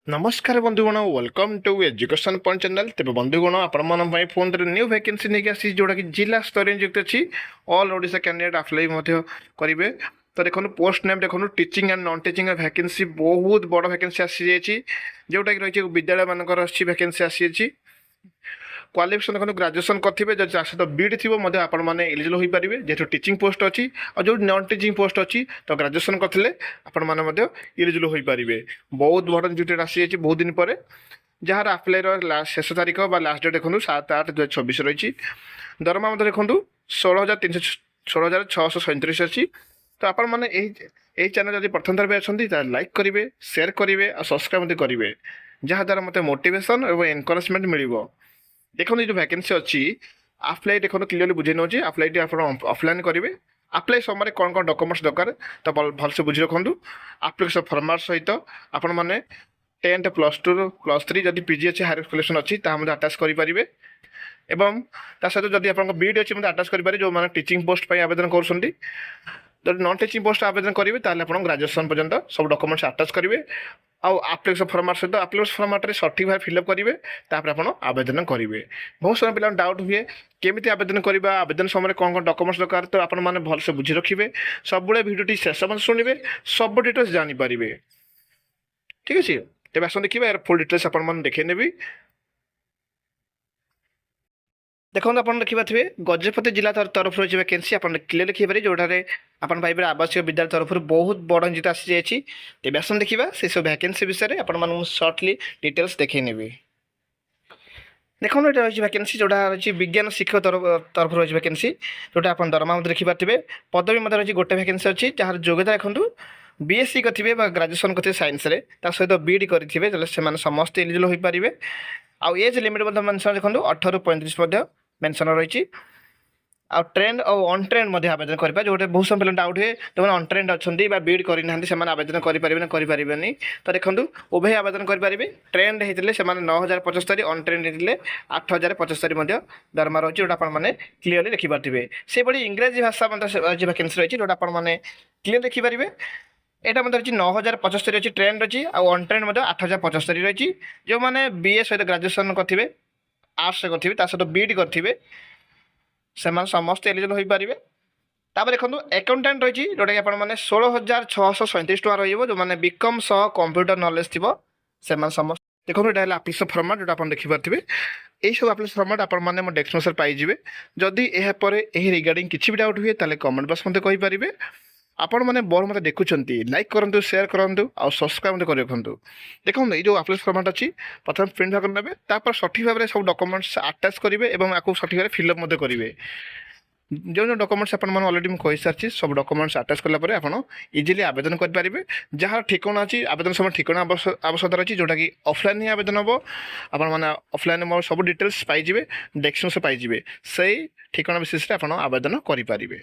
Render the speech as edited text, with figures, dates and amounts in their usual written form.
नमस्कार बंधुगण welcome to education point channel. तेज बंधुगण आपण फोन न्यू वैकेंसी नहीं आसी जोटा कि जिला स्तर नियुक्त अच्छी ऑल ओडिशा कैंडिडेट अप्लाई करेंगे। तो देखो पोस्ट नेम देखो teaching and non teaching vacancy बहुत बड़ वैकेंसी आसी जाइए जोटा कि रही विद्यालय मानकर वैकेंसी आसी। क्वालिफिकेशन देखो ग्रेजुएशन करेंगे जब सहित बीड थी आपण मैंने एलिजिबल हो पारे जेहतु टीचिंग पोस्ट अच्छी और जो नॉन टीचिंग पोस्ट अच्छी तो ग्रेजुएशन करते आपण मैंने एलिजिबल हो पारे। बहुत बड़ नियुक्ति आसी जाइए बहुत दिन पर जार आप्लायर शेष तारीख लास्ट डेट देखो 7/8/2024 रही। दरमा देखो 16,637 अच्छी। तो आपण मैंने यही चैनल जब प्रथम थर भी अच्छा लाइक करेंगे सेयार करेंगे और सब्सक्राइब करेंगे जहाँद्वारा मत मोटिवेशन और एनकरेजमेंट मिल। देखो ये जो वैकेंसी अच्छी अप्लाई देखो क्लीयरली बुझे नौचे अप्लाई आप ऑफलाइन करेंगे। अप्लाई समय कौन कौन डॉक्यूमेंट्स दरकार तो भलसे बुझी रखु। आप्लिकेशन फॉर्मेट सहित आपण मैंने 10th +2 +3 जदि पीजी अच्छी हायर क्वालिफिकेशन अच्छी अटाच करेंगे एवं ता सहित जदि आप बीड अच्छी अटाच करेंगे जो मैंने टीचिंग पोस्ट आवेदन कर नॉन टीचिंग पोस्ट आवेदन करेंगे आप ग्रेजुएशन पर्यंत सब डॉक्यूमेंट्स अटाच करेंगे आउ आप्लिकेशन फॉर्मेट सहित आप्लिकेशन फॉर्मेट सठिक भाव फिलअप करेंगे आप आवेदन करेंगे। बहुत समय पिला डाउट हुए केमी आवेदन करवा आवेदन समय कौन कौन डॉक्यूमेंट्स दरकार तो आप भलसे बुझी रखिए सब भिडियो शेष मन शुणे सब डिटेल्स जानीपारे। ठीक अच्छे तेज आस देखिए यार फुल डिटेल्स आपने देखे नेबी। देखो आप देखा थे गजपति जिला तरफ रही वैकेंसी आप क्लियर लिखिपारे जोटारे आपन पाइबे आवासीय विद्यालय तरफ बहुत बड़ नियुक्त आसी जाइए। तेज आस देखा से सब वैकेंसी विषय में आपन सर्टली डिटेल्स देखे नेबी। देखो ये रही वैकेंसी जोटा रही विज्ञान शिक्षक तरफ रही वैकेंसी जोटा आप दरमा देखिपारे। पदवी मध्य रही गोटे वैकेंसी अच्छी जार योग्यता देखो बीएससी करेंगे ग्रेजुएशन करेंगे साइंस सहित बीड करेंगे से समस्त एलिजिबल हो पारे। आउ एज लिमिट मेंशन देखो 18 ରୁ 35 मेंशन रही। आ ट्रेंड और अन ट्रेंड आवेदन करेंगे जो बहुत समय पे डाउट हुए जो मैंने अनट्रेंड अच्छा बीड करना से आवेदन करें तो देखो उभय आवेदन करेंगे। ट्रेंड होते से 9,075 अनट्रेंड होते 8,075 दरमा रही जोटा आपने क्लीयरली लिखिपारे। से बड़ी इंग्राजी भाषा वैकेंसी रही जोटा आपने क्लीयर लिखिपारे। यहाँ मतलब रही 9,075 अच्छी ट्रेंड अच्छी आउ अनट्रेंड 8,075 रही। जो मैंने बीए सहित ग्रेजुएशन करेंगे आर्ट्स करेंगे सहित बीड करेंगे से समस्त एलिजिबल हो पारे। तापर देखो अकाउंटेंट रही जोटा कि आपने 16,637 टका रही जो मैंने बीकम सह कंप्यूटर नॉलेज थी से समस्त। देखो ये आप्लिकेशन फॉर्मेट जोटा आप देखिपारे यही सब आप्लिकेशन फॉर्मेट आपने डेस्क्रिप्शन पाइबे। जदि यह रिगार्डिंग किसी भी डाउट हुए ताले कमेंट बॉक्स मते कहिपारे। आपण मैंने बोर मत देखुं लाइक करूँ सेयार करूँ और सब्सक्राइब कर रखुँ। देखो ये जो आप्लिकेशन फॉर्मेट अच्छी प्रथम प्रिंट भाग नेबे तापर सठिक भाव में सब डॉक्यूमेंट्स अटैच करेंगे और आपको सठिक भाव फिलअप करेंगे। जो जो डॉक्यूमेंट्स आप ऑलरेडी मुझे कही सारी सब डॉक्यूमेंट्स अटैच कलापर आप इजिली आवेदन करेंगे। जहाँ ठिकाना अच्छी आवेदन समय ठिकाना आवश्यकता अच्छी जोटा कि ऑफलाइन ही आवेदन हम आपने ऑफलाइन मोर सब डिटेल्स पाइबे डेस्क्रिप्शन पाइबे से ठिकाना विशेष में आप आवेदन करेंगे।